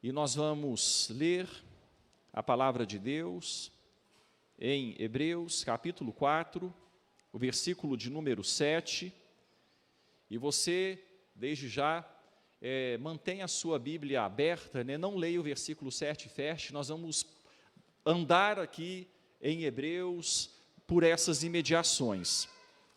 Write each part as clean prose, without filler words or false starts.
E nós vamos ler a palavra de Deus em Hebreus, capítulo 4, o versículo de número 7. E você, desde já, mantenha a sua Bíblia aberta, né? Não leia o versículo 7 e feche. Nós vamos andar aqui em Hebreus por essas imediações.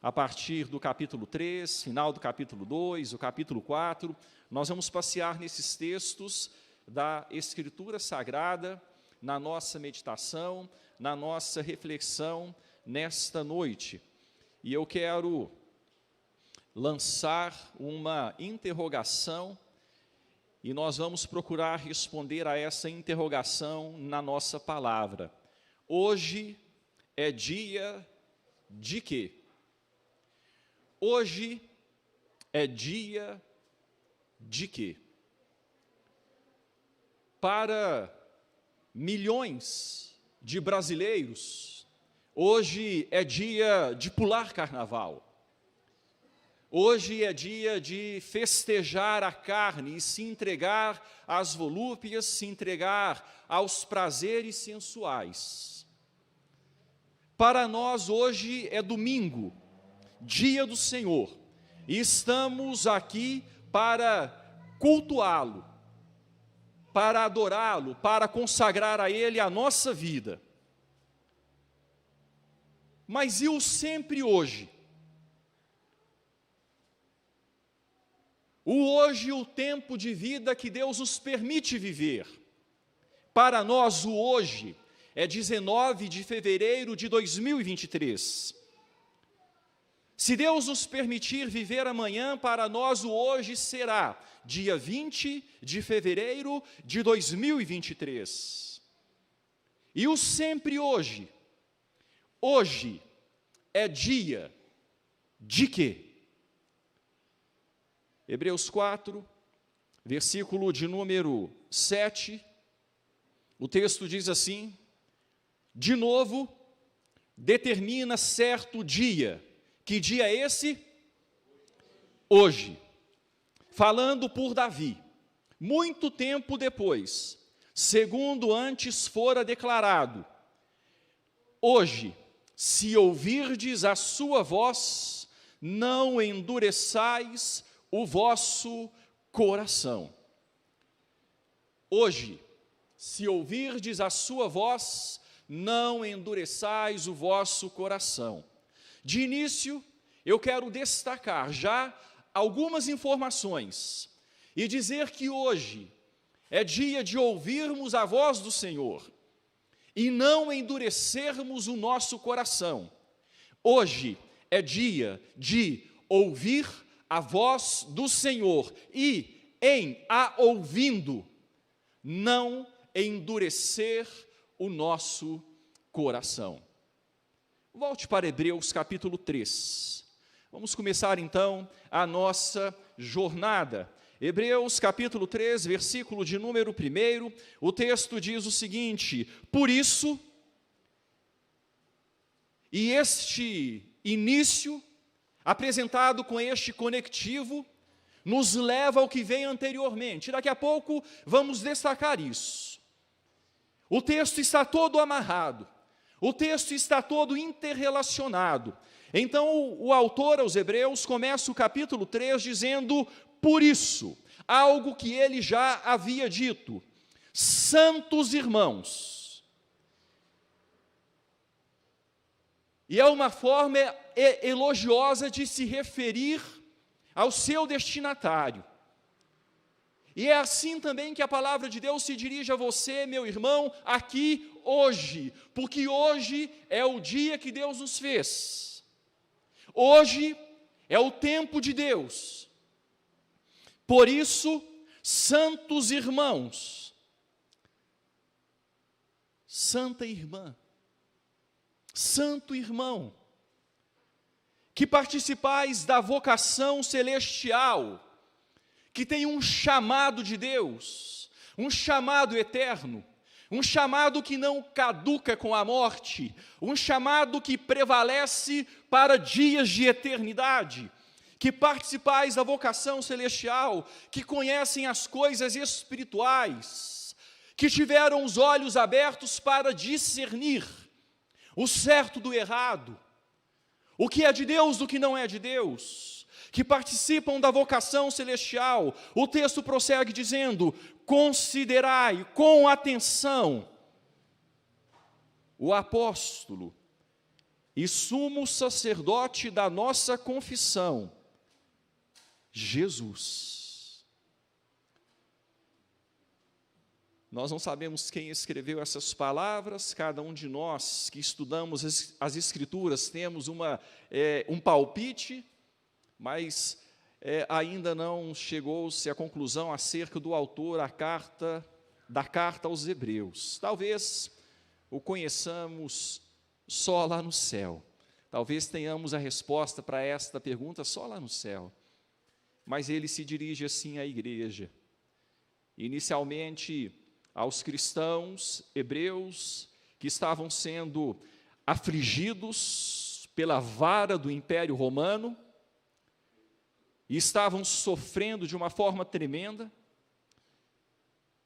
A partir do capítulo 3, final do capítulo 2, o capítulo 4, nós vamos passear nesses textos da Escritura Sagrada, na nossa meditação, na nossa reflexão nesta noite. E eu quero lançar uma interrogação e nós vamos procurar responder a essa interrogação na nossa palavra. Hoje é dia de quê? Hoje é dia de quê? Para milhões de brasileiros, hoje é dia de pular carnaval. Hoje é dia de festejar a carne e se entregar às volúpias, se entregar aos prazeres sensuais. Para nós hoje é domingo, dia do Senhor, e estamos aqui para cultuá-lo, para adorá-lo, para consagrar a Ele a nossa vida. Mas e o sempre hoje? O hoje, o tempo de vida que Deus nos permite viver. Para nós, o hoje é 19 de fevereiro de 2023. Se Deus nos permitir viver amanhã, para nós o hoje será dia 20 de fevereiro de 2023. E o sempre hoje? Hoje é dia de quê? Hebreus 4, versículo de número 7, o texto diz assim: de novo, determina certo dia. Que dia é esse? Hoje. Falando por Davi, muito tempo depois, segundo antes fora declarado: hoje, se ouvirdes a sua voz, não endureçais o vosso coração. Hoje, se ouvirdes a sua voz, não endureçais o vosso coração. De início, eu quero destacar já algumas informações e dizer que hoje é dia de ouvirmos a voz do Senhor e não endurecermos o nosso coração. Hoje é dia de ouvir a voz do Senhor e, em a ouvindo, não endurecer o nosso coração. Volte para Hebreus capítulo 3. Vamos começar então a nossa jornada. Hebreus capítulo 3, versículo de número 1, o texto diz o seguinte: por isso, e este início, apresentado com este conectivo, nos leva ao que vem anteriormente. Daqui a pouco vamos destacar isso. O texto está todo amarrado. O texto está todo interrelacionado. Então, o autor aos Hebreus começa o capítulo 3 dizendo, por isso, algo que ele já havia dito: santos irmãos. E é uma forma elogiosa de se referir ao seu destinatário. E é assim também que a palavra de Deus se dirige a você, meu irmão, aqui hoje, porque hoje é o dia que Deus nos fez. Hoje é o tempo de Deus. Por isso, santos irmãos, santa irmã, santo irmão, que participais da vocação celestial, que tem um chamado de Deus, um chamado eterno, um chamado que não caduca com a morte, um chamado que prevalece para dias de eternidade, que participais da vocação celestial, que conhecem as coisas espirituais, que tiveram os olhos abertos para discernir o certo do errado, o que é de Deus do que não é de Deus, que participam da vocação celestial. O texto prossegue dizendo: considerai com atenção o apóstolo e sumo sacerdote da nossa confissão, Jesus. Nós não sabemos quem escreveu essas palavras. Cada um de nós que estudamos as Escrituras temos um palpite, mas ainda não chegou-se à conclusão acerca do autor da carta aos Hebreus. Talvez o conheçamos só lá no céu. Talvez tenhamos a resposta para esta pergunta só lá no céu. Mas ele se dirige assim à igreja, inicialmente aos cristãos hebreus que estavam sendo afligidos pela vara do Império Romano e estavam sofrendo de uma forma tremenda.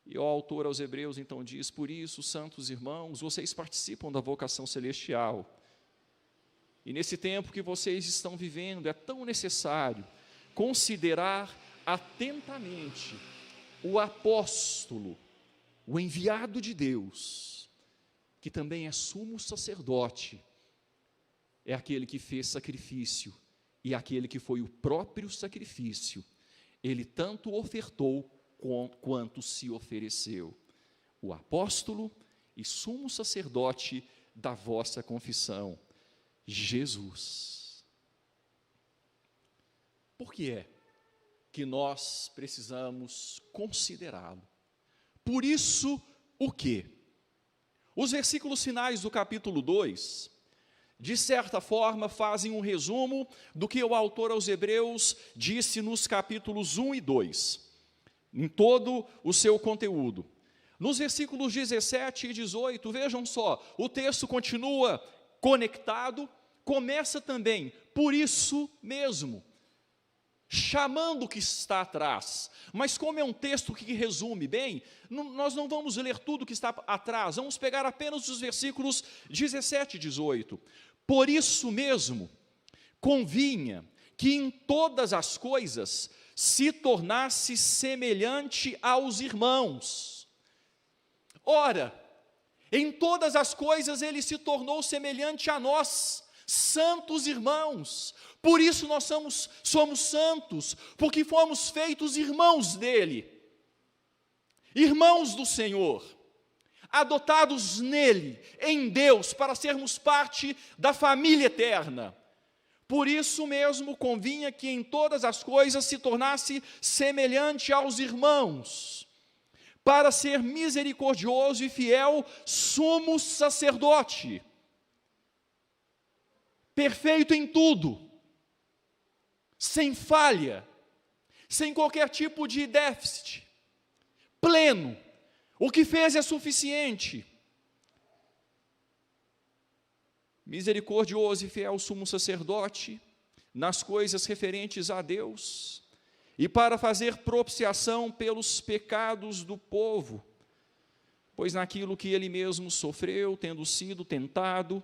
E o autor aos Hebreus então diz: por isso, santos irmãos, vocês participam da vocação celestial. E nesse tempo que vocês estão vivendo, é tão necessário considerar atentamente o apóstolo, o enviado de Deus, que também é sumo sacerdote, é aquele que fez sacrifício, e aquele que foi o próprio sacrifício. Ele tanto ofertou quanto se ofereceu. O apóstolo e sumo sacerdote da vossa confissão, Jesus. Por que é que nós precisamos considerá-lo? Por isso, o quê? Os versículos finais do capítulo 2, de certa forma, fazem um resumo do que o autor aos Hebreus disse nos capítulos 1 e 2, em todo o seu conteúdo. Nos versículos 17 e 18, vejam só, o texto continua conectado, começa também, por isso mesmo, chamando o que está atrás. Mas como é um texto que resume bem, nós não vamos ler tudo que está atrás, vamos pegar apenas os versículos 17 e 18. Por isso mesmo, convinha que em todas as coisas se tornasse semelhante aos irmãos. Ora, em todas as coisas ele se tornou semelhante a nós, santos irmãos. Por isso nós somos santos, porque fomos feitos irmãos dele, irmãos do Senhor, adotados nele, em Deus, para sermos parte da família eterna. Por isso mesmo convinha que em todas as coisas se tornasse semelhante aos irmãos, para ser misericordioso e fiel sumo sacerdote, perfeito em tudo, sem falha, sem qualquer tipo de déficit, pleno. O que fez é suficiente. Misericordioso e fiel sumo sacerdote nas coisas referentes a Deus, e para fazer propiciação pelos pecados do povo, pois naquilo que ele mesmo sofreu, tendo sido tentado,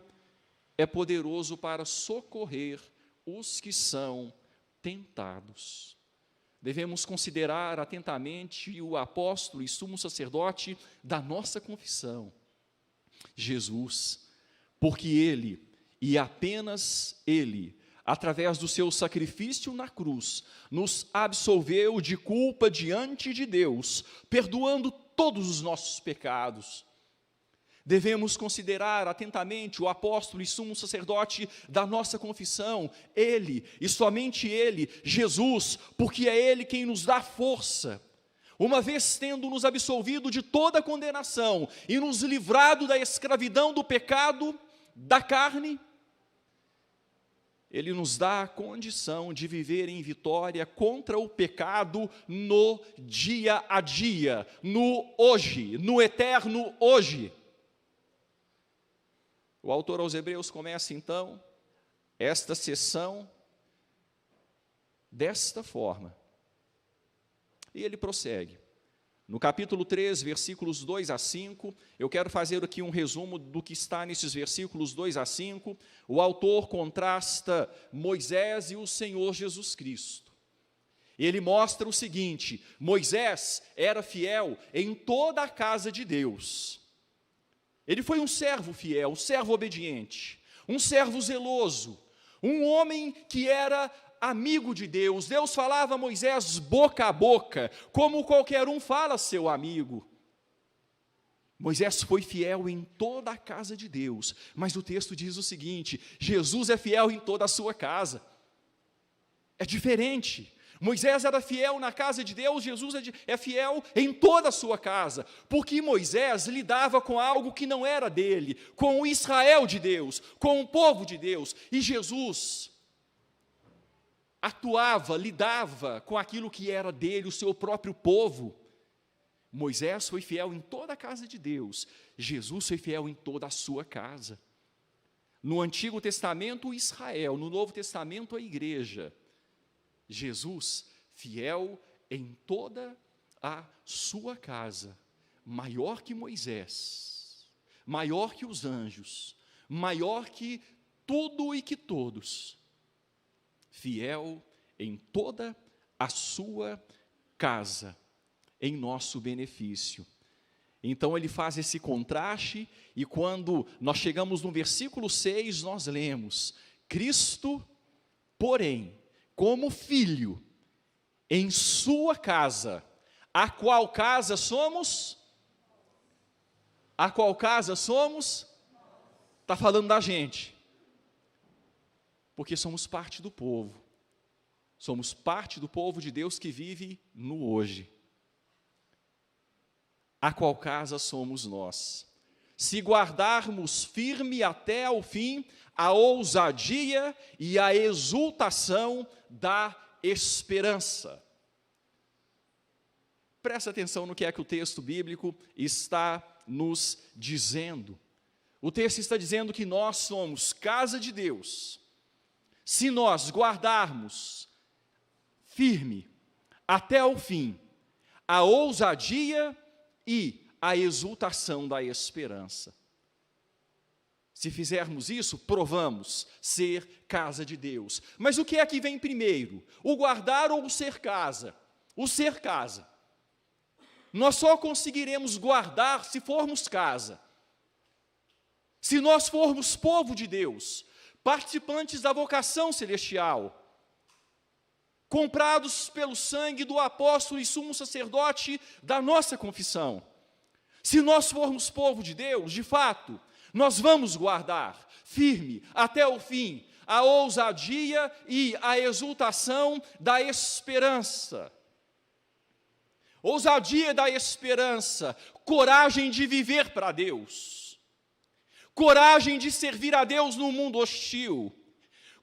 é poderoso para socorrer os que são tentados. Devemos considerar atentamente o apóstolo e sumo sacerdote da nossa confissão, Jesus, porque ele, e apenas ele, através do seu sacrifício na cruz, nos absolveu de culpa diante de Deus, perdoando todos os nossos pecados. Devemos considerar atentamente o apóstolo e sumo sacerdote da nossa confissão, ele, e somente ele, Jesus, porque é ele quem nos dá força. Uma vez tendo nos absolvido de toda condenação e nos livrado da escravidão do pecado, da carne, ele nos dá a condição de viver em vitória contra o pecado no dia a dia, no hoje, no eterno hoje. O autor aos Hebreus começa então esta sessão desta forma. E ele prossegue. No capítulo 3, versículos 2 a 5, eu quero fazer aqui um resumo do que está nesses versículos 2 a 5. O autor contrasta Moisés e o Senhor Jesus Cristo. Ele mostra o seguinte: Moisés era fiel em toda a casa de Deus. Ele foi um servo fiel, um servo obediente, um servo zeloso, um homem que era amigo de Deus. Deus falava a Moisés boca a boca, como qualquer um fala seu amigo. Moisés foi fiel em toda a casa de Deus, mas o texto diz o seguinte: Jesus é fiel em toda a sua casa. É diferente. Moisés era fiel na casa de Deus, Jesus é fiel em toda a sua casa, porque Moisés lidava com algo que não era dele, com o Israel de Deus, com o povo de Deus, e Jesus atuava, lidava com aquilo que era dele, o seu próprio povo. Moisés foi fiel em toda a casa de Deus, Jesus foi fiel em toda a sua casa. No Antigo Testamento, Israel, no Novo Testamento, a igreja. Jesus, fiel em toda a sua casa, maior que Moisés, maior que os anjos, maior que tudo e que todos, fiel em toda a sua casa, em nosso benefício. Então ele faz esse contraste, e quando nós chegamos no versículo 6, nós lemos: Cristo, porém, como filho, em sua casa, a qual casa somos? A qual casa somos? Está falando da gente, porque somos parte do povo, somos parte do povo de Deus que vive no hoje. A qual casa somos nós? Se guardarmos firme até ao fim a ousadia e a exultação da esperança. Presta atenção no que é que o texto bíblico está nos dizendo. O texto está dizendo que nós somos casa de Deus, se nós guardarmos firme até o fim a ousadia e a exultação da esperança. Se fizermos isso, provamos ser casa de Deus. Mas o que é que vem primeiro? O guardar ou o ser casa? O ser casa. Nós só conseguiremos guardar se formos casa. Se nós formos povo de Deus, participantes da vocação celestial, comprados pelo sangue do apóstolo e sumo sacerdote da nossa confissão. Se nós formos povo de Deus, de fato, nós vamos guardar firme até o fim a ousadia e a exultação da esperança. Ousadia da esperança, coragem de viver para Deus, coragem de servir a Deus num mundo hostil,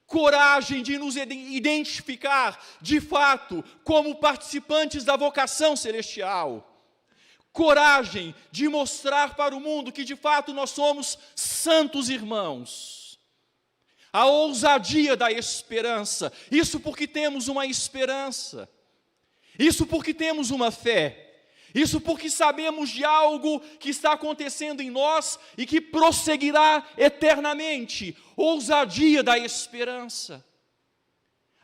coragem de nos identificar, de fato, como participantes da vocação celestial, coragem de mostrar para o mundo que, de fato, nós somos santos irmãos, a ousadia da esperança, isso porque temos uma esperança, isso porque temos uma fé, isso porque sabemos de algo que está acontecendo em nós e que prosseguirá eternamente, ousadia da esperança.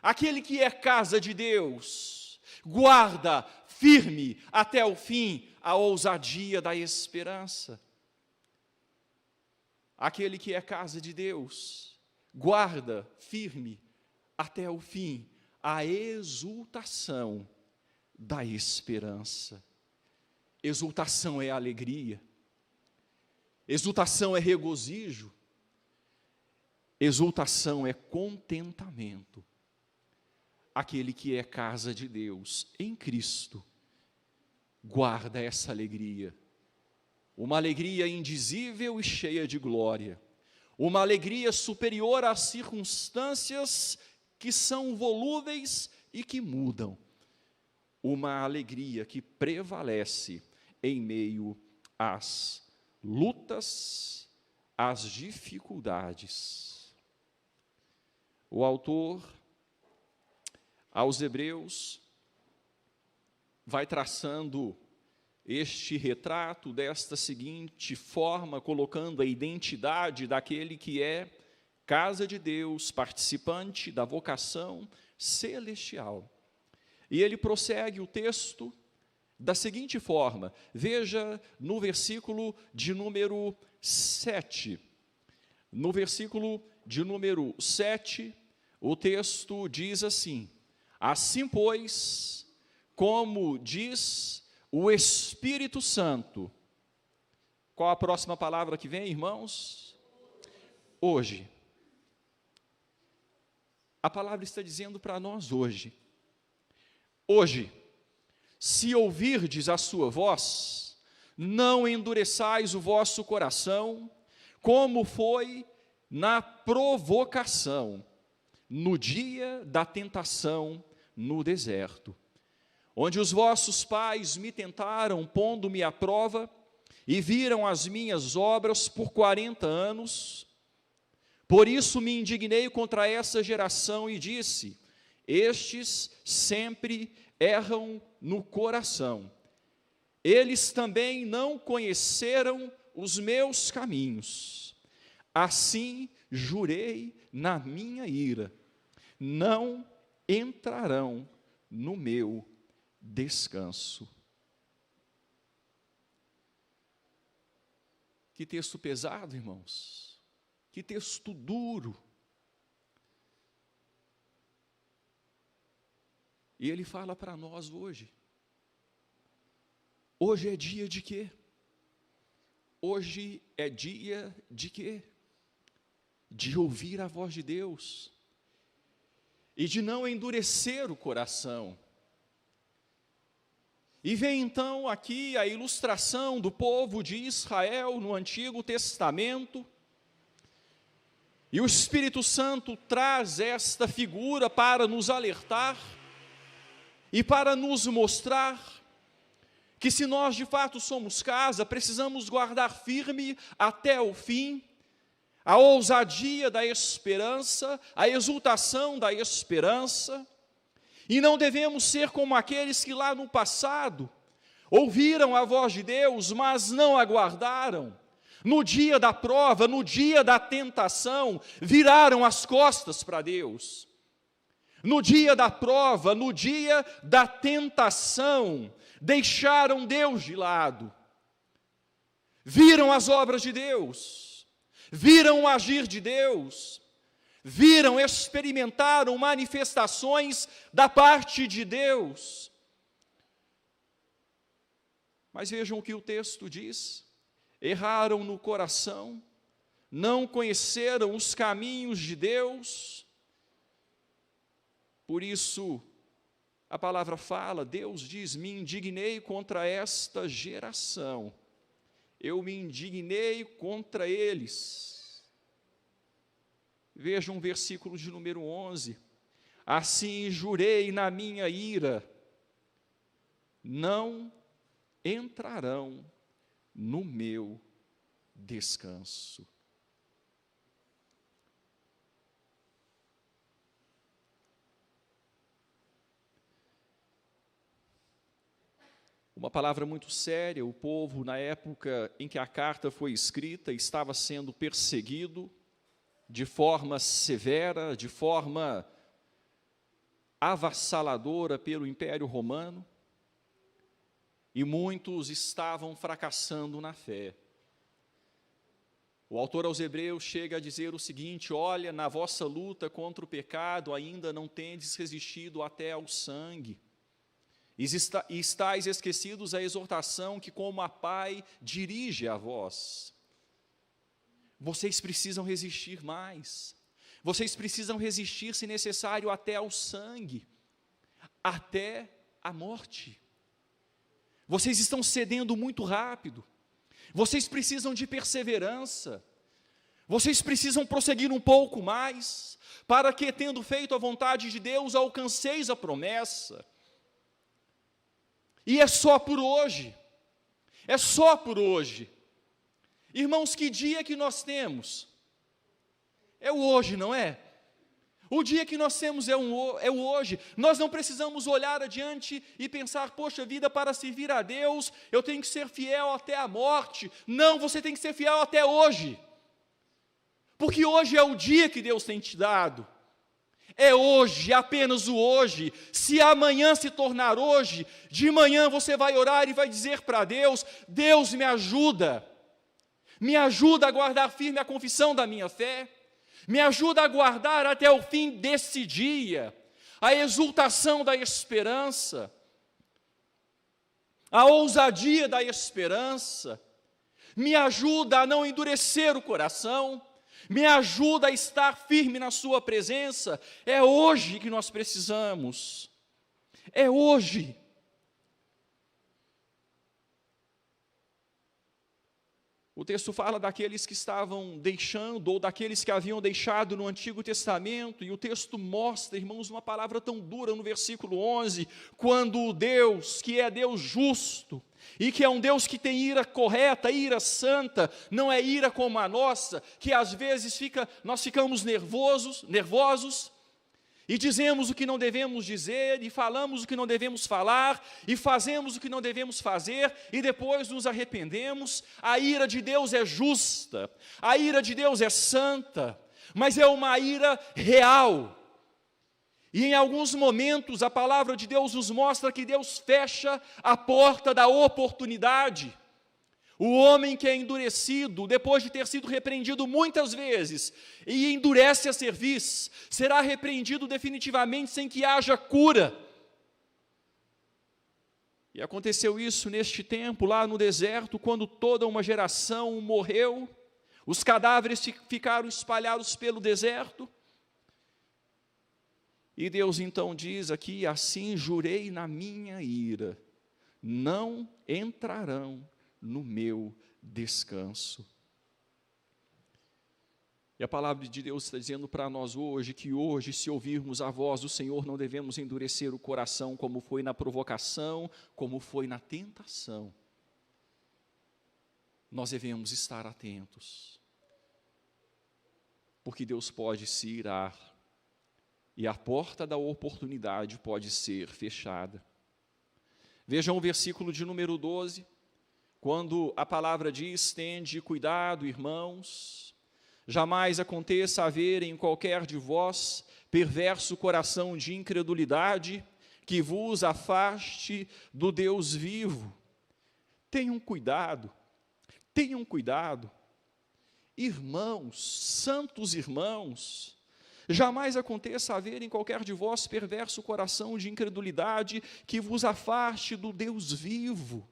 Aquele que é casa de Deus, guarda firme até o fim a ousadia da esperança. Aquele que é casa de Deus, guarda firme até o fim a exultação da esperança. Exultação é alegria, exultação é regozijo, exultação é contentamento. Aquele que é casa de Deus em Cristo, guarda essa alegria, uma alegria indizível e cheia de glória, uma alegria superior às circunstâncias que são volúveis e que mudam, uma alegria que prevalece em meio às lutas, às dificuldades. O autor, aos Hebreus, vai traçando este retrato desta seguinte forma, colocando a identidade daquele que é casa de Deus, participante da vocação celestial. E ele prossegue o texto da seguinte forma, veja no versículo de número 7. No versículo de número 7, o texto diz assim: assim, pois, como diz o Espírito Santo. Qual a próxima palavra que vem, irmãos? Hoje. A palavra está dizendo para nós hoje. Hoje, se ouvirdes a sua voz, não endureçais o vosso coração, como foi na provocação, no dia da tentação no deserto, onde os vossos pais me tentaram, pondo-me à prova, e viram as minhas obras por 40 anos. Por isso me indignei contra essa geração e disse: estes sempre erram no coração. Eles também não conheceram os meus caminhos. Assim jurei na minha ira: não entrarão no meu descanso. Que texto pesado, irmãos. Que texto duro. E ele fala para nós hoje. Hoje é dia de quê? Hoje é dia de quê? De ouvir a voz de Deus. E de não endurecer o coração. E vem então aqui a ilustração do povo de Israel no Antigo Testamento. E o Espírito Santo traz esta figura para nos alertar e para nos mostrar que se nós de fato somos casa, precisamos guardar firme até o fim a ousadia da esperança, a exultação da esperança, e não devemos ser como aqueles que lá no passado ouviram a voz de Deus, mas não aguardaram. No dia da prova, no dia da tentação, viraram as costas para Deus. No dia da prova, no dia da tentação, deixaram Deus de lado. Viram as obras de Deus, viram o agir de Deus, viram, experimentaram manifestações da parte de Deus. Mas vejam o que o texto diz: erraram no coração, não conheceram os caminhos de Deus. Por isso, a palavra fala, Deus diz: me indignei contra esta geração. Eu me indignei contra eles. Vejam o versículo de número 11. Assim jurei na minha ira, não entrarão no meu descanso. Uma palavra muito séria. O povo, na época em que a carta foi escrita, estava sendo perseguido de forma severa, de forma avassaladora pelo Império Romano, e muitos estavam fracassando na fé. O autor aos Hebreus chega a dizer o seguinte: olha, na vossa luta contra o pecado ainda não tendes resistido até ao sangue. E estáis esquecidos a exortação que, como a Pai, dirige a vós. Vocês precisam resistir mais. Vocês precisam resistir, se necessário, até ao sangue, até a morte. Vocês estão cedendo muito rápido. Vocês precisam de perseverança. Vocês precisam prosseguir um pouco mais, para que, tendo feito a vontade de Deus, alcanceis a promessa. E é só por hoje, é só por hoje. Irmãos, que dia que nós temos? É o hoje, não é? O dia que nós temos é o hoje. Nós não precisamos olhar adiante e pensar, poxa vida, para servir a Deus, eu tenho que ser fiel até a morte. Não, você tem que ser fiel até hoje. Porque hoje é o dia que Deus tem te dado. É hoje, apenas o hoje. Se amanhã se tornar hoje, de manhã você vai orar e vai dizer para Deus, Deus me ajuda a guardar firme a confissão da minha fé, me ajuda a guardar até o fim desse dia, a exultação da esperança, a ousadia da esperança, me ajuda a não endurecer o coração, me ajuda a estar firme na sua presença. É hoje que nós precisamos, é hoje. O texto fala daqueles que estavam deixando, ou daqueles que haviam deixado no Antigo Testamento, e o texto mostra, irmãos, uma palavra tão dura no versículo 11, quando o Deus, que é Deus justo, e que é um Deus que tem ira correta, ira santa, não é ira como a nossa, que às vezes nós ficamos nervosos, e dizemos o que não devemos dizer, e falamos o que não devemos falar, e fazemos o que não devemos fazer, e depois nos arrependemos. A ira de Deus é justa, a ira de Deus é santa, mas é uma ira real. E em alguns momentos a palavra de Deus nos mostra que Deus fecha a porta da oportunidade. O homem que é endurecido, depois de ter sido repreendido muitas vezes, e endurece a cerviz, será repreendido definitivamente sem que haja cura. E aconteceu isso neste tempo, lá no deserto, quando toda uma geração morreu, os cadáveres ficaram espalhados pelo deserto, e Deus então diz aqui, assim jurei na minha ira, não entrarão no meu descanso. E a palavra de Deus está dizendo para nós hoje, que hoje, se ouvirmos a voz do Senhor, não devemos endurecer o coração, como foi na provocação, como foi na tentação. Nós devemos estar atentos, porque Deus pode se irar, e a porta da oportunidade pode ser fechada. Vejam o versículo de número 12, quando a palavra diz, tende cuidado, irmãos, jamais aconteça haver em qualquer de vós perverso coração de incredulidade, que vos afaste do Deus vivo. Tenham cuidado, irmãos, santos irmãos, jamais aconteça haver em qualquer de vós perverso coração de incredulidade, que vos afaste do Deus vivo.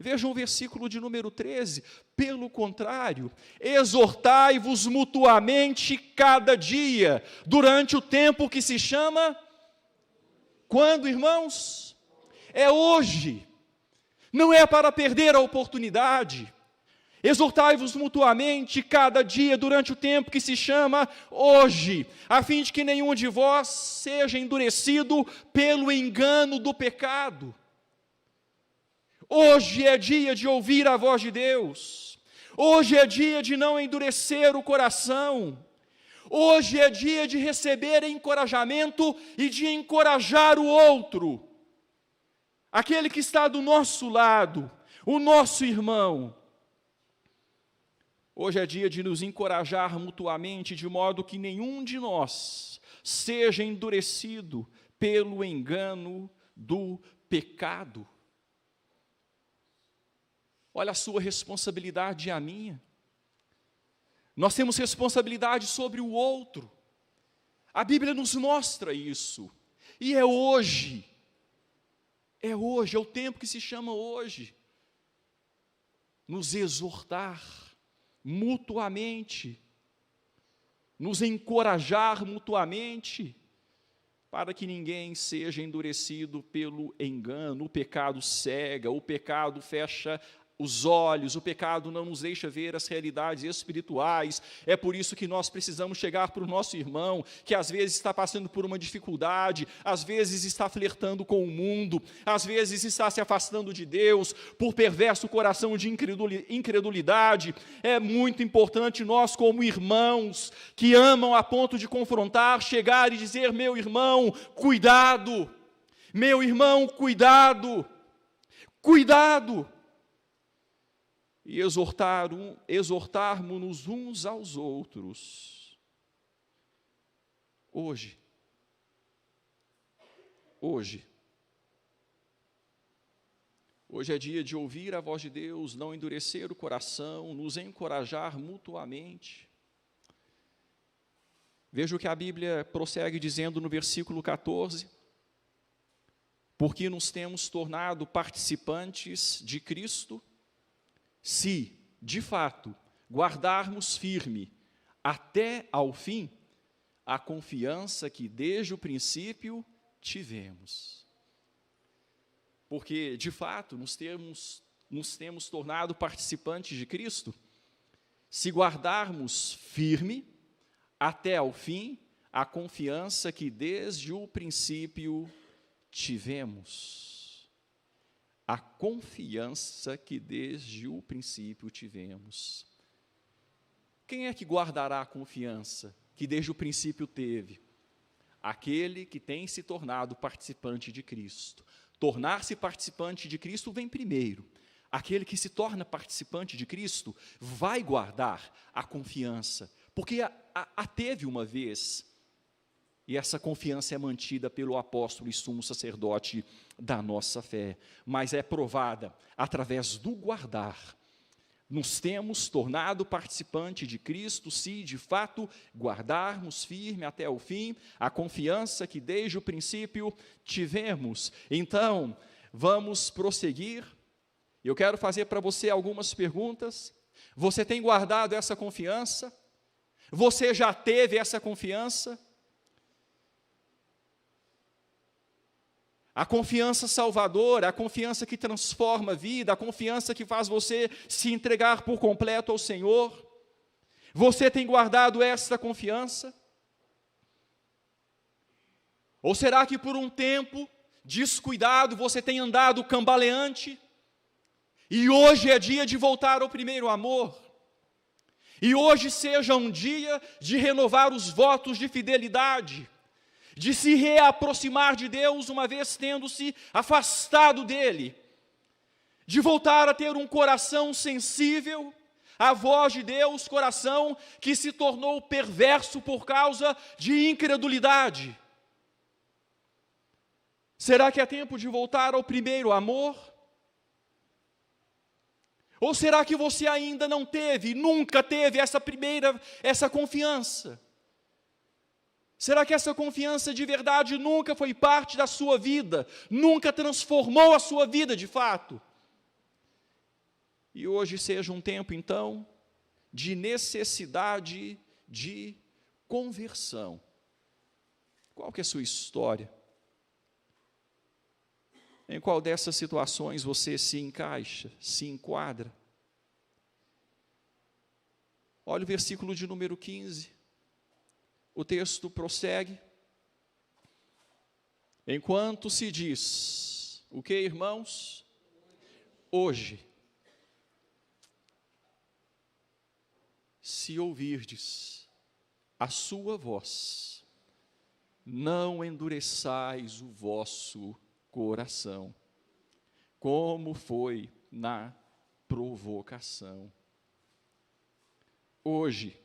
Vejam o versículo de número 13, pelo contrário, exortai-vos mutuamente cada dia, durante o tempo que se chama, quando, irmãos? É hoje, não é para perder a oportunidade. Exortai-vos mutuamente cada dia, durante o tempo que se chama hoje, a fim de que nenhum de vós seja endurecido pelo engano do pecado. Hoje é dia de ouvir a voz de Deus, hoje é dia de não endurecer o coração, hoje é dia de receber encorajamento e de encorajar o outro, aquele que está do nosso lado, o nosso irmão. Hoje é dia de nos encorajar mutuamente, de modo que nenhum de nós seja endurecido pelo engano do pecado. Olha a sua responsabilidade e a minha. Nós temos responsabilidade sobre o outro. A Bíblia nos mostra isso. E é hoje, é o tempo que se chama hoje. Nos exortar mutuamente, nos encorajar mutuamente, para que ninguém seja endurecido pelo engano. O pecado cega, o pecado fecha os olhos, o pecado não nos deixa ver as realidades espirituais. É por isso que nós precisamos chegar para o nosso irmão, que às vezes está passando por uma dificuldade, às vezes está flertando com o mundo, às vezes está se afastando de Deus, por perverso coração de incredulidade. É muito importante nós, como irmãos, que amam a ponto de confrontar, chegar e dizer: meu irmão, cuidado, meu irmão, cuidado, cuidado. E exortarmos-nos uns aos outros. Hoje é dia de ouvir a voz de Deus, não endurecer o coração, nos encorajar mutuamente. Veja o que a Bíblia prossegue dizendo no versículo 14. Porque nos temos tornado participantes de Cristo, se, de fato, guardarmos firme até ao fim a confiança que desde o princípio tivemos. Porque, de fato, nos temos tornado participantes de Cristo, se guardarmos firme até ao fim a confiança que desde o princípio tivemos. A confiança que desde o princípio tivemos. Quem é que guardará a confiança que desde o princípio teve? Aquele que tem se tornado participante de Cristo. Tornar-se participante de Cristo vem primeiro. Aquele que se torna participante de Cristo vai guardar a confiança, porque a teve uma vez. E essa confiança é mantida pelo apóstolo e sumo sacerdote da nossa fé, mas é provada através do guardar. Nos temos tornado participante de Cristo, se de fato guardarmos firme até o fim a confiança que desde o princípio tivemos. Então, vamos prosseguir. Eu quero fazer para você algumas perguntas. Você tem guardado essa confiança? Você já teve essa confiança? A confiança salvadora, a confiança que transforma a vida, a confiança que faz você se entregar por completo ao Senhor. Você tem guardado essa confiança? Ou será que por um tempo descuidado você tem andado cambaleante? E hoje é dia de voltar ao primeiro amor? E hoje seja um dia de renovar os votos de fidelidade, de se reaproximar de Deus, uma vez tendo-se afastado dele, de voltar a ter um coração sensível à voz de Deus, coração que se tornou perverso por causa de incredulidade. Será que é tempo de voltar ao primeiro amor? Ou será que você ainda não teve, nunca teve essa confiança? Será que essa confiança de verdade nunca foi parte da sua vida? Nunca transformou a sua vida de fato? E hoje seja um tempo, então, de necessidade de conversão. Qual que é a sua história? Em qual dessas situações você se encaixa, se enquadra? Olha o versículo de número 15. O texto prossegue. Enquanto se diz, o que, irmãos? Hoje, se ouvirdes a sua voz, não endureçais o vosso coração, como foi na provocação. Hoje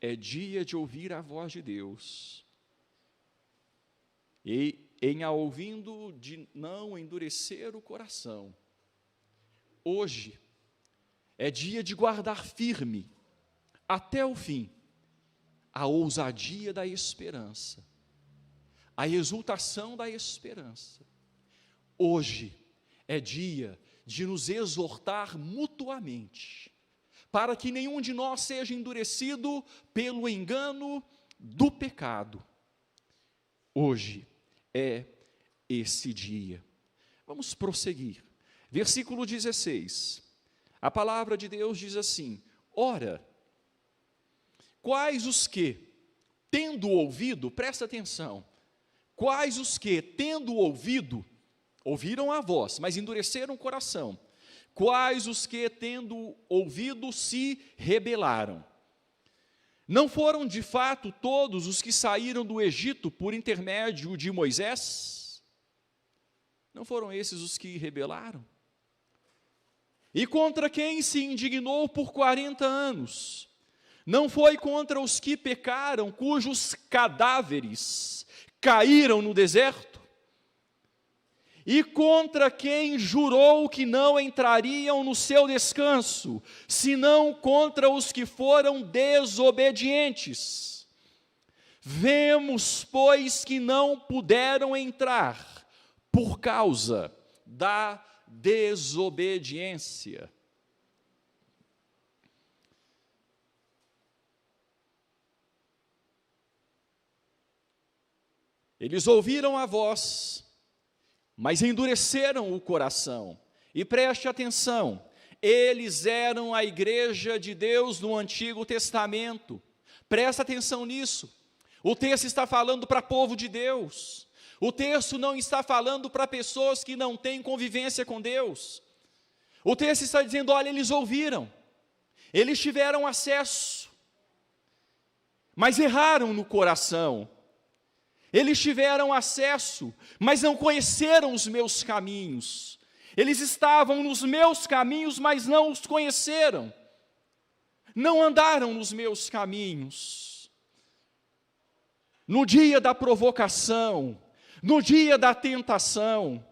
é dia de ouvir a voz de Deus, e em a ouvindo de não endurecer o coração. Hoje é dia de guardar firme, até o fim, a ousadia da esperança, a exultação da esperança. Hoje é dia de nos exortar mutuamente, para que nenhum de nós seja endurecido pelo engano do pecado. Hoje é esse dia. Vamos prosseguir. Versículo 16. A palavra de Deus diz assim: ora, quais os que, tendo ouvido, presta atenção, quais os que, tendo ouvido, ouviram a voz, mas endureceram o coração, quais os que, tendo ouvido, se rebelaram? Não foram de fato todos os que saíram do Egito por intermédio de Moisés? Não foram esses os que rebelaram? E contra quem se indignou por 40 anos? Não foi contra os que pecaram, cujos cadáveres caíram no deserto? E contra quem jurou que não entrariam no seu descanso, senão contra os que foram desobedientes? Vemos, pois, que não puderam entrar por causa da desobediência. Eles ouviram a voz, mas endureceram o coração. E preste atenção, eles eram a igreja de Deus no Antigo Testamento. Presta atenção nisso. O texto está falando para o povo de Deus. O texto não está falando para pessoas que não têm convivência com Deus. O texto está dizendo, olha, eles ouviram, eles tiveram acesso, mas erraram no coração. Eles tiveram acesso, mas não conheceram os meus caminhos. Eles estavam nos meus caminhos, mas não os conheceram. Não andaram nos meus caminhos. No dia da provocação, no dia da tentação,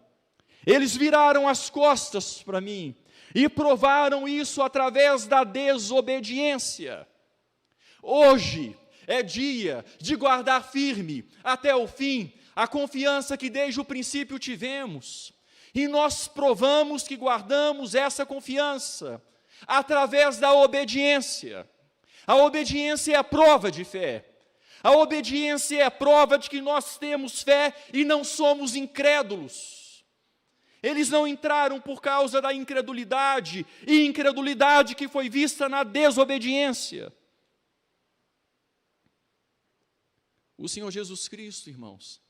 eles viraram as costas para mim e provaram isso através da desobediência. Hoje é dia de guardar firme até o fim a confiança que desde o princípio tivemos. E nós provamos que guardamos essa confiança através da obediência. A obediência é a prova de fé. A obediência é a prova de que nós temos fé e não somos incrédulos. Eles não entraram por causa da incredulidade, e incredulidade que foi vista na desobediência. O Senhor Jesus Cristo, irmãos,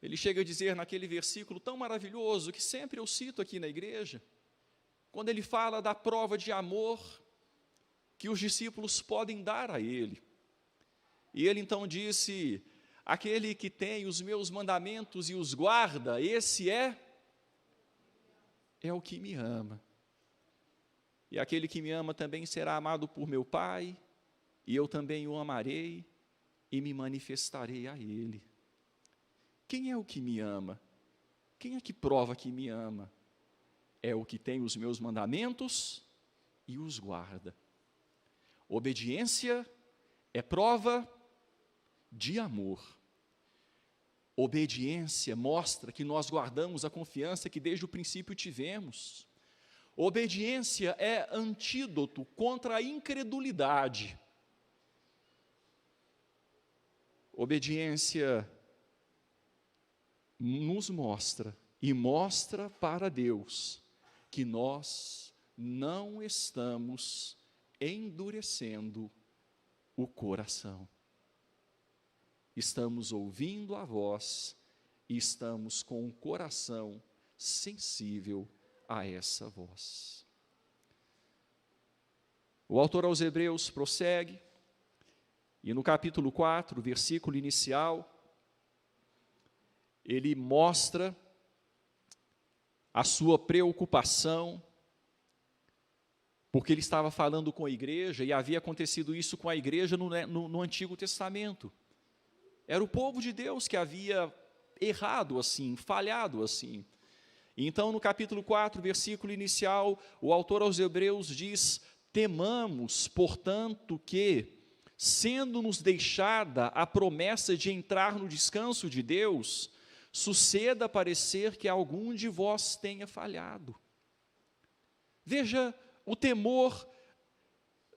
Ele chega a dizer naquele versículo tão maravilhoso, que sempre eu cito aqui na igreja, quando Ele fala da prova de amor que os discípulos podem dar a Ele. E Ele então disse, aquele que tem os meus mandamentos e os guarda, esse é o que me ama. E aquele que me ama também será amado por meu Pai, e eu também o amarei e me manifestarei a Ele. Quem é o que me ama? Quem é que prova que me ama? É o que tem os meus mandamentos e os guarda. Obediência é prova de amor. Obediência mostra que nós guardamos a confiança que desde o princípio tivemos. Obediência é antídoto contra a incredulidade. Obediência nos mostra e mostra para Deus que nós não estamos endurecendo o coração. Estamos ouvindo a voz e estamos com o coração sensível a essa voz. O autor aos Hebreus prossegue, e no capítulo 4, versículo inicial, ele mostra a sua preocupação, porque ele estava falando com a igreja, e havia acontecido isso com a igreja no Antigo Testamento. Era o povo de Deus que havia errado assim, falhado assim. Então, no capítulo 4, versículo inicial, o autor aos Hebreus diz, temamos, portanto, que, sendo-nos deixada a promessa de entrar no descanso de Deus, suceda parecer que algum de vós tenha falhado. Veja o temor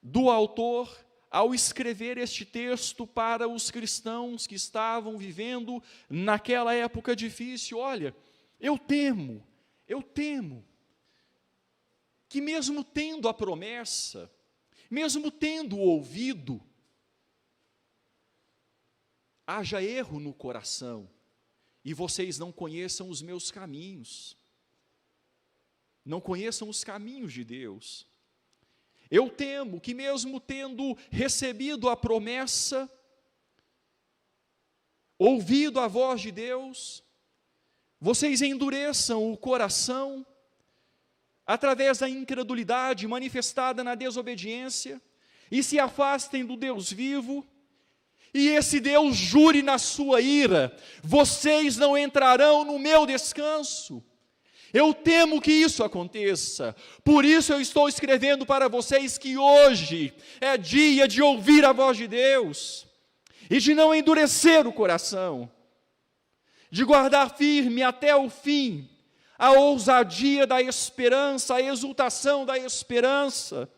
do autor ao escrever este texto para os cristãos que estavam vivendo naquela época difícil. Olha, eu temo, Eu temo que mesmo tendo a promessa, mesmo tendo ouvido, haja erro no coração, e vocês não conheçam os meus caminhos, não conheçam os caminhos de Deus. Eu temo que mesmo tendo recebido a promessa, ouvido a voz de Deus, vocês endureçam o coração, através da incredulidade manifestada na desobediência, e se afastem do Deus vivo, e esse Deus jure na sua ira: vocês não entrarão no meu descanso. Eu temo que isso aconteça, por isso eu estou escrevendo para vocês que hoje é dia de ouvir a voz de Deus, e de não endurecer o coração, de guardar firme até o fim a ousadia da esperança, a exultação da esperança,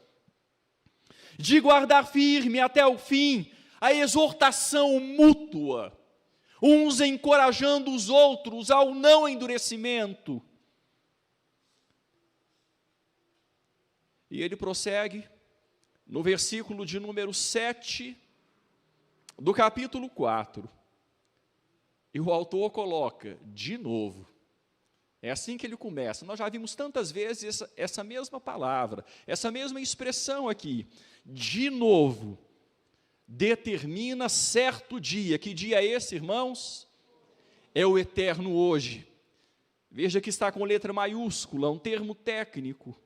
de guardar firme até o fim a exortação mútua, uns encorajando os outros ao não endurecimento. E ele prossegue no versículo de número 7 do capítulo 4. E o autor coloca, de novo, é assim que ele começa. Nós já vimos tantas vezes essa mesma palavra, essa mesma expressão aqui. De novo, determina certo dia. Que dia é esse, irmãos? É o eterno hoje. Veja que está com letra maiúscula, um termo técnico.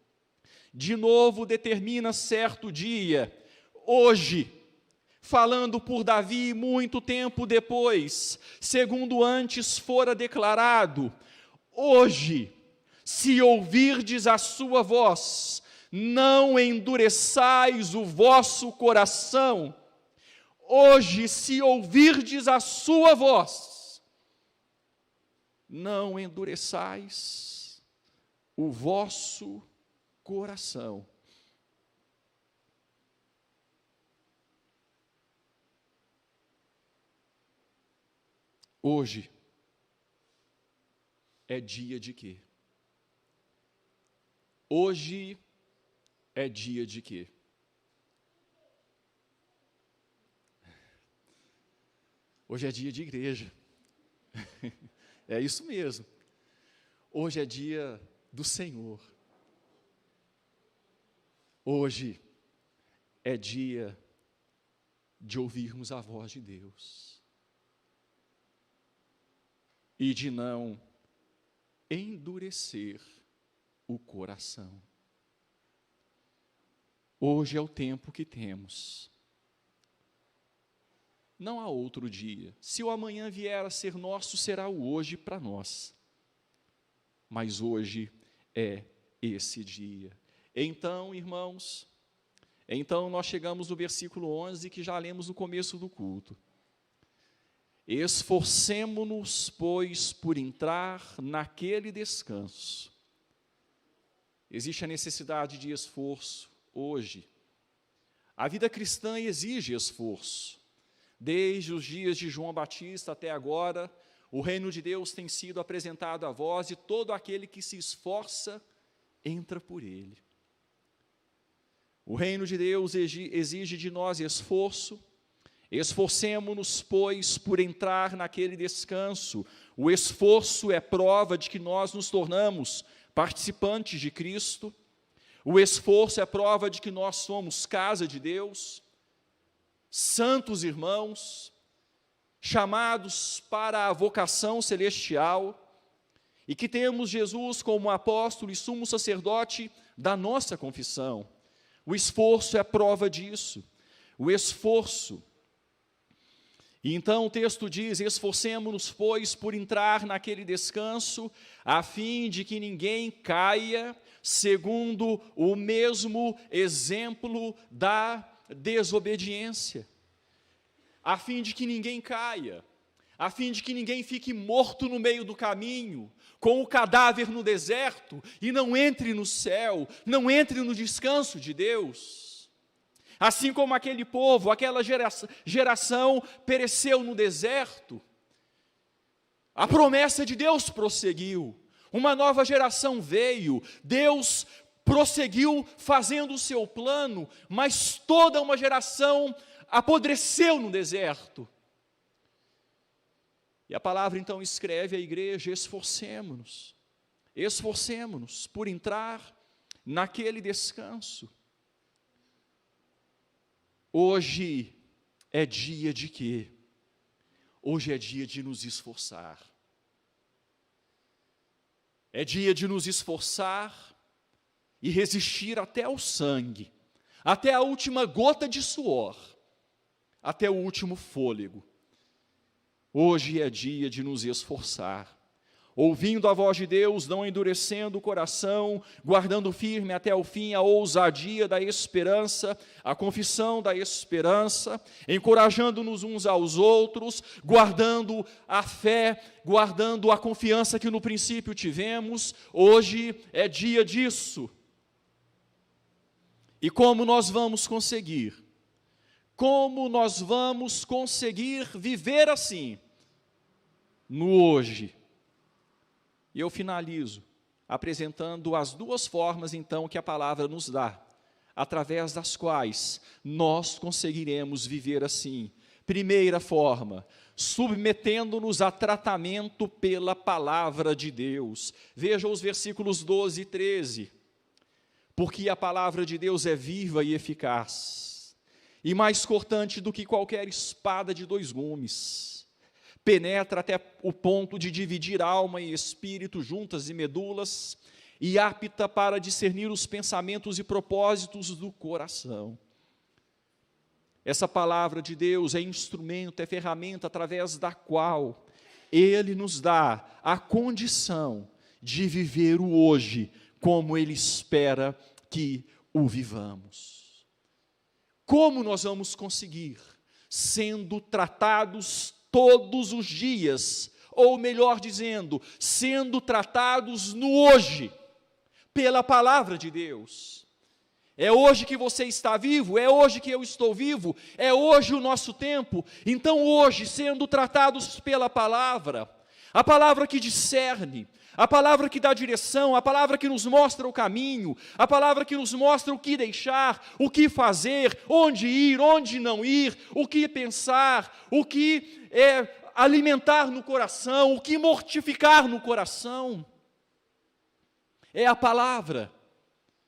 De novo, determina certo dia, hoje, falando por Davi muito tempo depois, segundo antes fora declarado: hoje, se ouvirdes a sua voz, não endureçais o vosso coração. Hoje, se ouvirdes a sua voz, não endureçais o vosso coração. Hoje é dia de quê? Hoje é dia de quê? Hoje é dia de igreja. É isso mesmo. Hoje é dia do Senhor. Hoje é dia de ouvirmos a voz de Deus e de não endurecer o coração. Hoje é o tempo que temos. Não há outro dia. Se o amanhã vier a ser nosso, será o hoje para nós. Mas hoje é esse dia. Então, irmãos, nós chegamos no versículo 11, que já lemos no começo do culto. Esforcemo-nos, pois, por entrar naquele descanso. Existe a necessidade de esforço hoje. A vida cristã exige esforço. Desde os dias de João Batista até agora, o reino de Deus tem sido apresentado a vós, e todo aquele que se esforça, entra por ele. O reino de Deus exige de nós esforço. Esforcemo-nos, pois, por entrar naquele descanso. O esforço é prova de que nós nos tornamos participantes de Cristo. O esforço é prova de que nós somos casa de Deus, santos irmãos, chamados para a vocação celestial, e que temos Jesus como apóstolo e sumo sacerdote da nossa confissão. O esforço é prova disso. O esforço. E então o texto diz: esforcemo-nos, pois, por entrar naquele descanso, a fim de que ninguém caia, segundo o mesmo exemplo da desobediência. A fim de que ninguém caia, a fim de que ninguém fique morto no meio do caminho, com o cadáver no deserto, e não entre no céu, não entre no descanso de Deus. Assim como aquele povo, aquela geração pereceu no deserto, a promessa de Deus prosseguiu. uma nova geração veio, Deus prosseguiu fazendo o seu plano, mas toda uma geração apodreceu no deserto. E a palavra então escreve à igreja: esforcemo-nos por entrar naquele descanso. Hoje é dia de quê? Hoje é dia de nos esforçar. É dia de nos esforçar e resistir até o sangue, até a última gota de suor, até o último fôlego. Hoje é dia de nos esforçar, ouvindo a voz de Deus, não endurecendo o coração, guardando firme até o fim a ousadia da esperança, a confissão da esperança, encorajando-nos uns aos outros, guardando a fé, guardando a confiança que no princípio tivemos. Hoje é dia disso. E como nós vamos conseguir? Como nós vamos conseguir viver assim, no hoje? E eu finalizo apresentando as duas formas, então, que a palavra nos dá, através das quais nós conseguiremos viver assim. Primeira forma, submetendo-nos a tratamento pela palavra de Deus. Veja os versículos 12 e 13. Porque a palavra de Deus é viva e eficaz, e mais cortante do que qualquer espada de dois gumes, penetra até o ponto de dividir alma e espírito, juntas e medulas, e apta para discernir os pensamentos e propósitos do coração. Essa palavra de Deus é instrumento, é ferramenta através da qual Ele nos dá a condição de viver o hoje como Ele espera que o vivamos. Como nós vamos conseguir? Sendo tratados todos os dias, ou melhor dizendo, sendo tratados no hoje, pela palavra de Deus. É hoje que você está vivo, é hoje que eu estou vivo, é hoje o nosso tempo. Então hoje, sendo tratados pela palavra, a palavra que discerne, a palavra que dá direção, a palavra que nos mostra o caminho, a palavra que nos mostra o que deixar, o que fazer, onde ir, onde não ir, o que pensar, o que alimentar no coração, o que mortificar no coração. É a palavra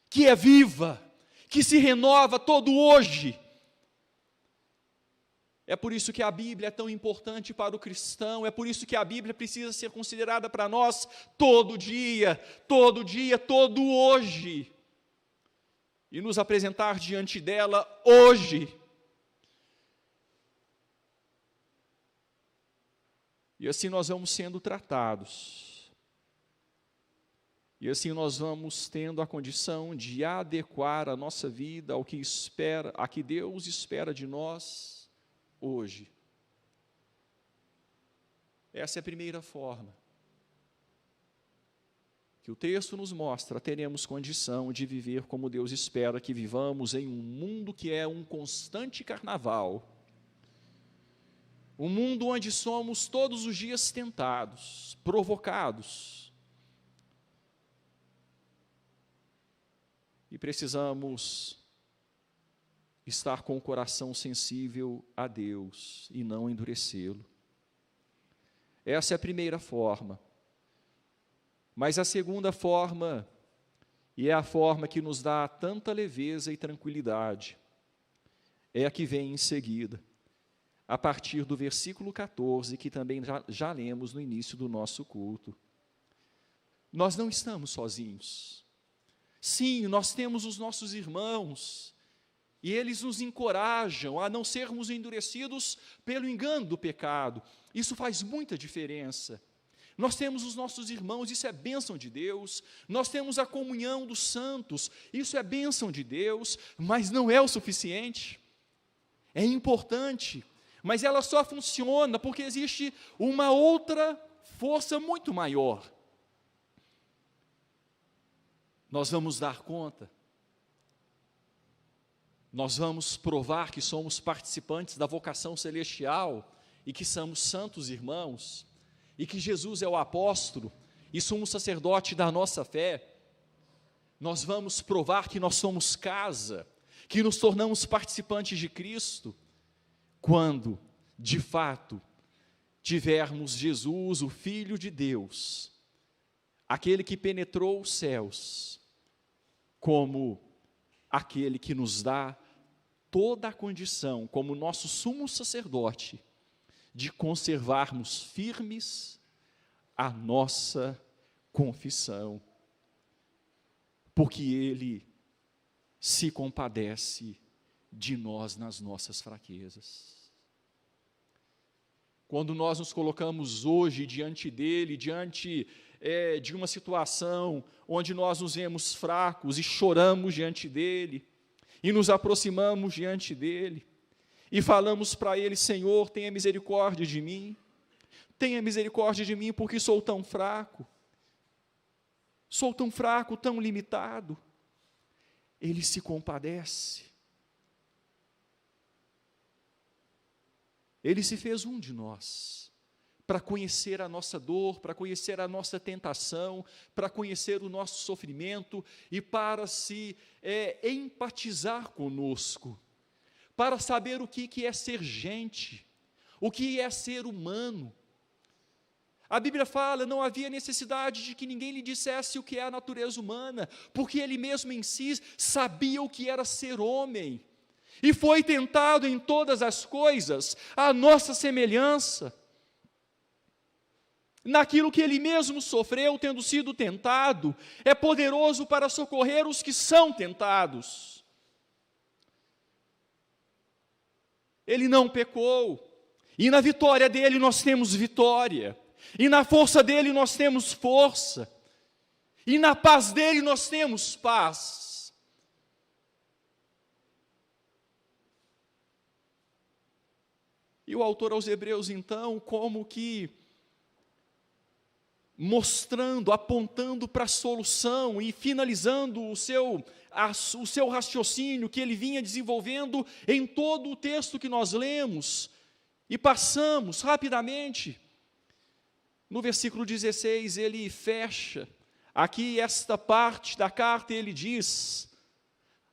que é viva, que se renova todo hoje. É por isso que a Bíblia é tão importante para o cristão, é por isso que a Bíblia precisa ser considerada para nós todo dia, todo hoje. E nos apresentar diante dela hoje. E assim nós vamos sendo tratados. E assim nós vamos tendo a condição de adequar a nossa vida ao que espera, a que Deus espera de nós hoje. Essa é a primeira forma que o texto nos mostra. Teremos condição de viver como Deus espera que vivamos em um mundo que é um constante carnaval. Um mundo onde somos todos os dias tentados, provocados. E precisamos estar com o coração sensível a Deus e não endurecê-lo. Essa é a primeira forma. Mas a segunda forma, e é a forma que nos dá tanta leveza e tranquilidade, é a que vem em seguida, a partir do versículo 14, que também já lemos no início do nosso culto. Nós não estamos sozinhos. Sim, nós temos os nossos irmãos, e eles nos encorajam a não sermos endurecidos pelo engano do pecado. Isso faz muita diferença. Nós temos os nossos irmãos, isso é bênção de Deus. Nós temos a comunhão dos santos, isso é bênção de Deus, mas não é o suficiente. É importante, mas ela só funciona porque existe uma outra força muito maior. Nós vamos dar conta. Nós vamos provar que somos participantes da vocação celestial e que somos santos irmãos, e que Jesus é o apóstolo, e sumo sacerdote da nossa fé, nós vamos provar que nós somos casa, que nos tornamos participantes de Cristo, quando, de fato, tivermos Jesus, o Filho de Deus, aquele que penetrou os céus, como aquele que nos dá toda a condição, como nosso sumo sacerdote, de conservarmos firmes a nossa confissão, porque Ele se compadece de nós nas nossas fraquezas. Quando nós nos colocamos hoje diante dEle, diante de uma situação onde nós nos vemos fracos e choramos diante dEle, e nos aproximamos diante dEle, e falamos para Ele: Senhor, tenha misericórdia de mim porque sou tão fraco, tão limitado. Ele se compadece. Ele se fez um de nós, para conhecer a nossa dor, para conhecer a nossa tentação, para conhecer o nosso sofrimento e para se empatizar conosco, para saber o que é ser gente, o que é ser humano. A Bíblia fala: não havia necessidade de que ninguém lhe dissesse o que é a natureza humana, porque Ele mesmo em si sabia o que era ser homem, e foi tentado em todas as coisas, à nossa semelhança, naquilo que Ele mesmo sofreu, tendo sido tentado, é poderoso para socorrer os que são tentados. Ele não pecou, e na vitória dEle nós temos vitória, e na força dEle nós temos força, e na paz dEle nós temos paz. E o autor aos Hebreus, então, como que mostrando, apontando para a solução e finalizando o seu raciocínio que ele vinha desenvolvendo em todo o texto que nós lemos, e passamos rapidamente. No versículo 16, ele fecha aqui esta parte da carta, e ele diz: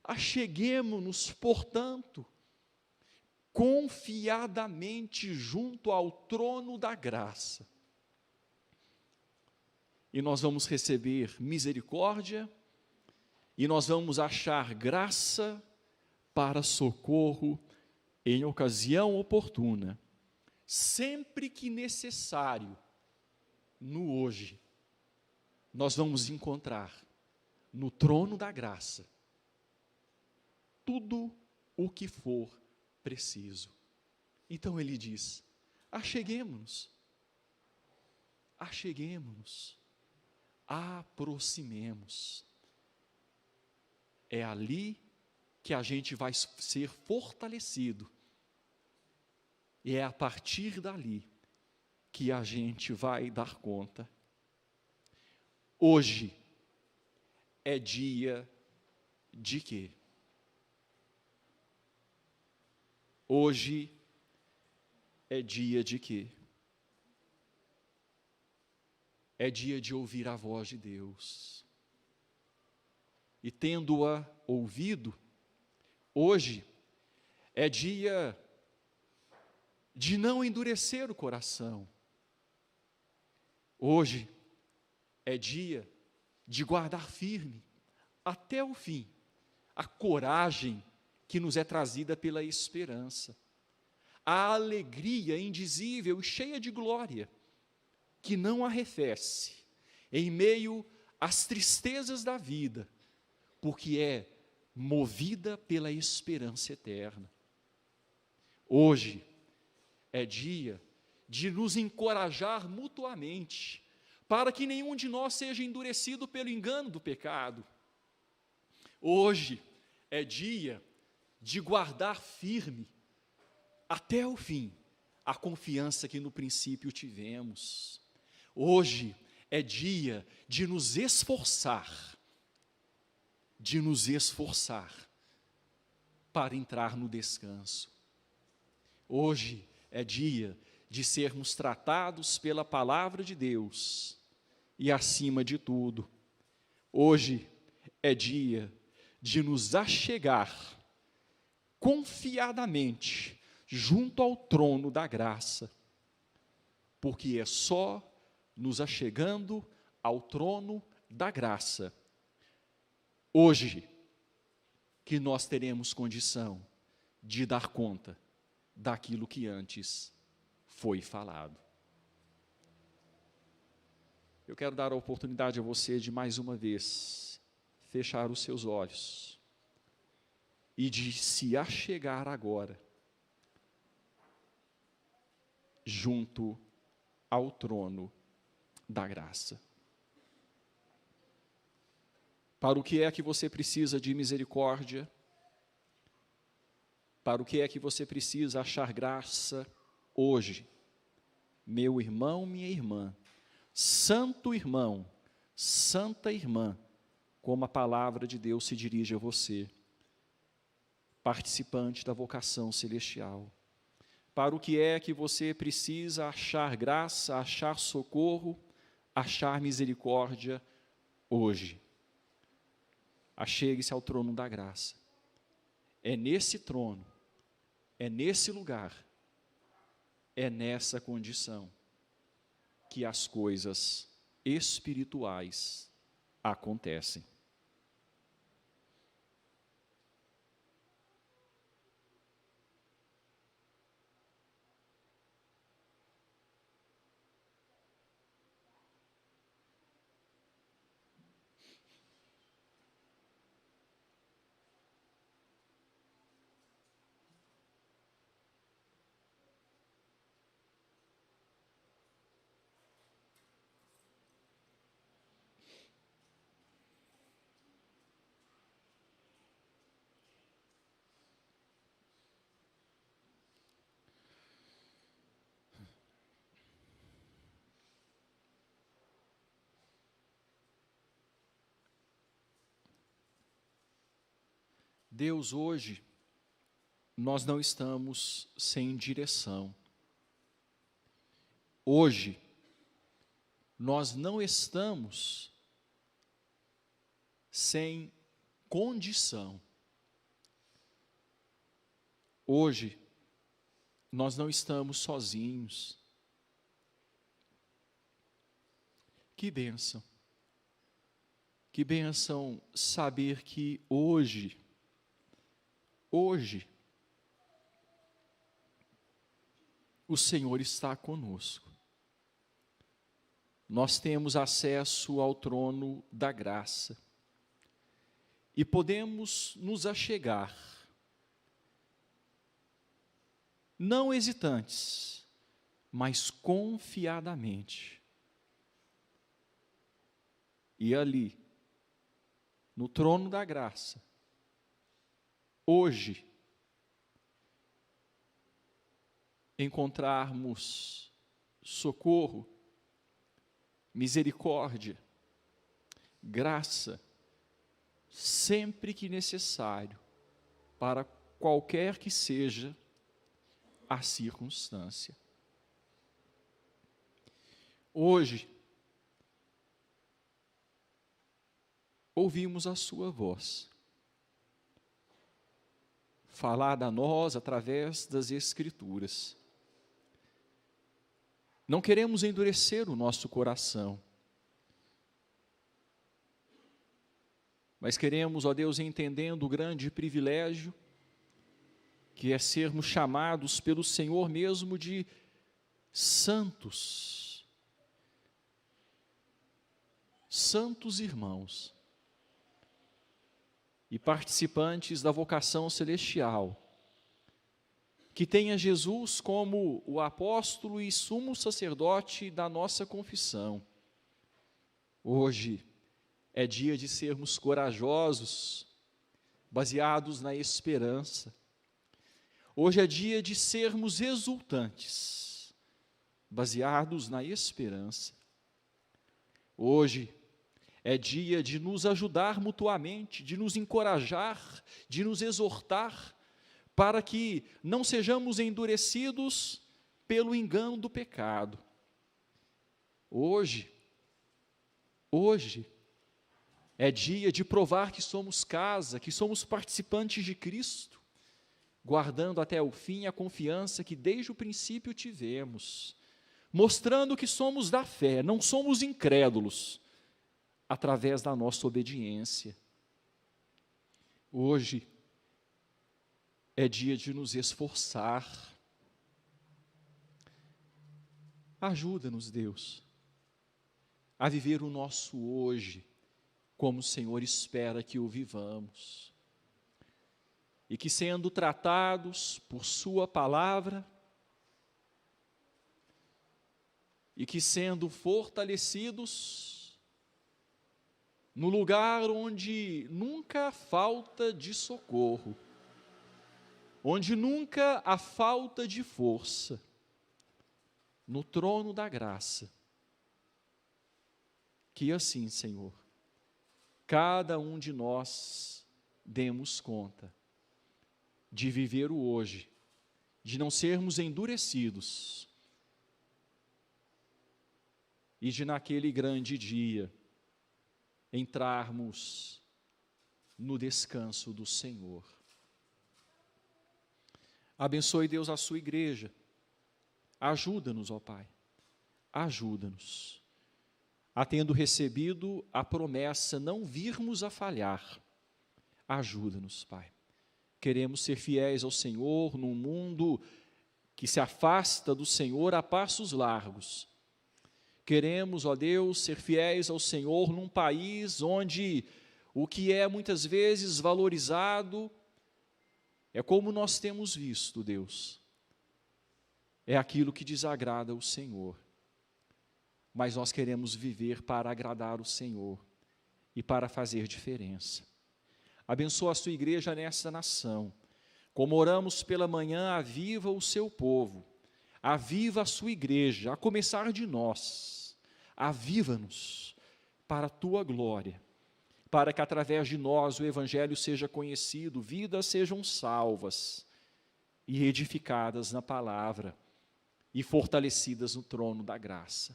acheguemo-nos, portanto, confiadamente junto ao trono da graça, e nós vamos receber misericórdia, e nós vamos achar graça para socorro em ocasião oportuna, sempre que necessário. No hoje, nós vamos encontrar no trono da graça tudo o que for preciso. Então ele diz: acheguemo-nos, aproximemos. É ali que a gente vai ser fortalecido, e é a partir dali que a gente vai dar conta. Hoje é dia de quê? Hoje é dia de quê? É dia de ouvir a voz de Deus. E tendo-a ouvido, hoje é dia de não endurecer o coração. Hoje é dia de guardar firme, até o fim, a coragem que nos é trazida pela esperança, a alegria indizível e cheia de glória, que não arrefece em meio às tristezas da vida, porque é movida pela esperança eterna. Hoje é dia de nos encorajar mutuamente, para que nenhum de nós seja endurecido pelo engano do pecado. Hoje é dia de guardar firme, até o fim, a confiança que no princípio tivemos. Hoje é dia de nos esforçar para entrar no descanso. Hoje é dia de sermos tratados pela palavra de Deus e acima de tudo, hoje é dia de nos achegar confiadamente junto ao trono da graça, porque é só nos achegando ao trono da graça, hoje, que nós teremos condição de dar conta daquilo que antes foi falado. Eu quero dar a oportunidade a você de mais uma vez fechar os seus olhos e de se achegar agora junto ao trono da graça. Para o que é que você precisa de misericórdia? Para o que é que você precisa achar graça hoje? Meu irmão, minha irmã, santo irmão, santa irmã, como a palavra de Deus se dirige a você, participante da vocação celestial. Para o que é que você precisa achar graça, achar socorro, achar misericórdia hoje? Achegue-se ao trono da graça. É nesse trono, é nesse lugar, é nessa condição que as coisas espirituais acontecem. Deus, hoje, nós não estamos sem direção. Hoje, nós não estamos sem condição. Hoje, nós não estamos sozinhos. Que bênção! Que bênção saber que hoje, o Senhor está conosco. Nós temos acesso ao trono da graça e podemos nos achegar, não hesitantes, mas confiadamente. E ali, no trono da graça, hoje, encontrarmos socorro, misericórdia, graça, sempre que necessário, para qualquer que seja a circunstância. Hoje, ouvimos a sua voz, falada a nós através das Escrituras. Não queremos endurecer o nosso coração, mas queremos, ó Deus, entendendo o grande privilégio que é sermos chamados pelo Senhor mesmo de santos, santos irmãos e participantes da vocação celestial, que tenha Jesus como o apóstolo e sumo sacerdote da nossa confissão. Hoje é dia de sermos corajosos, baseados na esperança. Hoje é dia de sermos exultantes, baseados na esperança. Hoje é dia de nos ajudar mutuamente, de nos encorajar, de nos exortar, para que não sejamos endurecidos pelo engano do pecado. Hoje Hoje é dia de provar que somos casa, que somos participantes de Cristo, guardando até o fim a confiança que desde o princípio tivemos, mostrando que somos da fé, não somos incrédulos, através da nossa obediência. Hoje é dia de nos esforçar. Ajuda-nos, Deus, a viver o nosso hoje, como o Senhor espera que o vivamos. E que, sendo tratados por Sua palavra, e que, sendo fortalecidos no lugar onde nunca há falta de socorro, onde nunca há falta de força, no trono da graça, que assim, Senhor, cada um de nós demos conta de viver o hoje, de não sermos endurecidos, e de naquele grande dia entrarmos no descanso do Senhor. Abençoe, Deus, a sua igreja. Ajuda-nos, ó Pai, ajuda-nos, a tendo recebido a promessa, não virmos a falhar. Ajuda-nos, Pai. Queremos ser fiéis ao Senhor num mundo que se afasta do Senhor a passos largos. Queremos, ó Deus, ser fiéis ao Senhor num país onde o que é muitas vezes valorizado é como nós temos visto, Deus, é aquilo que desagrada o Senhor. Mas nós queremos viver para agradar o Senhor e para fazer diferença. Abençoa a sua igreja nessa nação. Como oramos pela manhã, aviva o seu povo, aviva a sua igreja, a começar de nós. Aviva-nos para a tua glória, para que através de nós o Evangelho seja conhecido, vidas sejam salvas e edificadas na palavra e fortalecidas no trono da graça.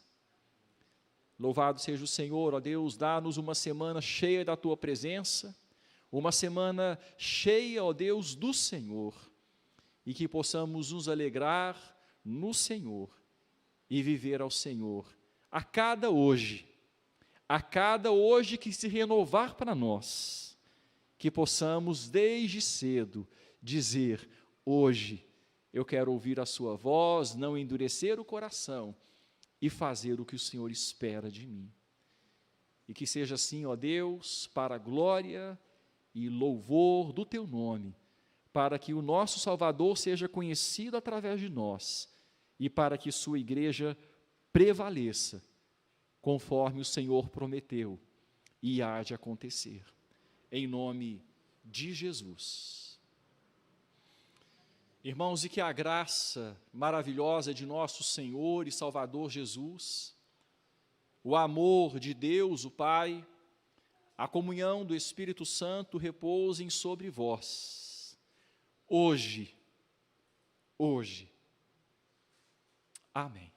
Louvado seja o Senhor, ó Deus, dá-nos uma semana cheia da tua presença, uma semana cheia, ó Deus, do Senhor, e que possamos nos alegrar no Senhor e viver ao Senhor a cada hoje que se renovar para nós, que possamos desde cedo dizer: hoje eu quero ouvir a sua voz, não endurecer o coração e fazer o que o Senhor espera de mim. E que seja assim, ó Deus, para a glória e louvor do teu nome, para que o nosso Salvador seja conhecido através de nós e para que sua igreja prevaleça, conforme o Senhor prometeu e há de acontecer. Em nome de Jesus. Irmãos, e que a graça maravilhosa de nosso Senhor e Salvador Jesus, o amor de Deus, o Pai, a comunhão do Espírito Santo repousem sobre vós, hoje. Amém.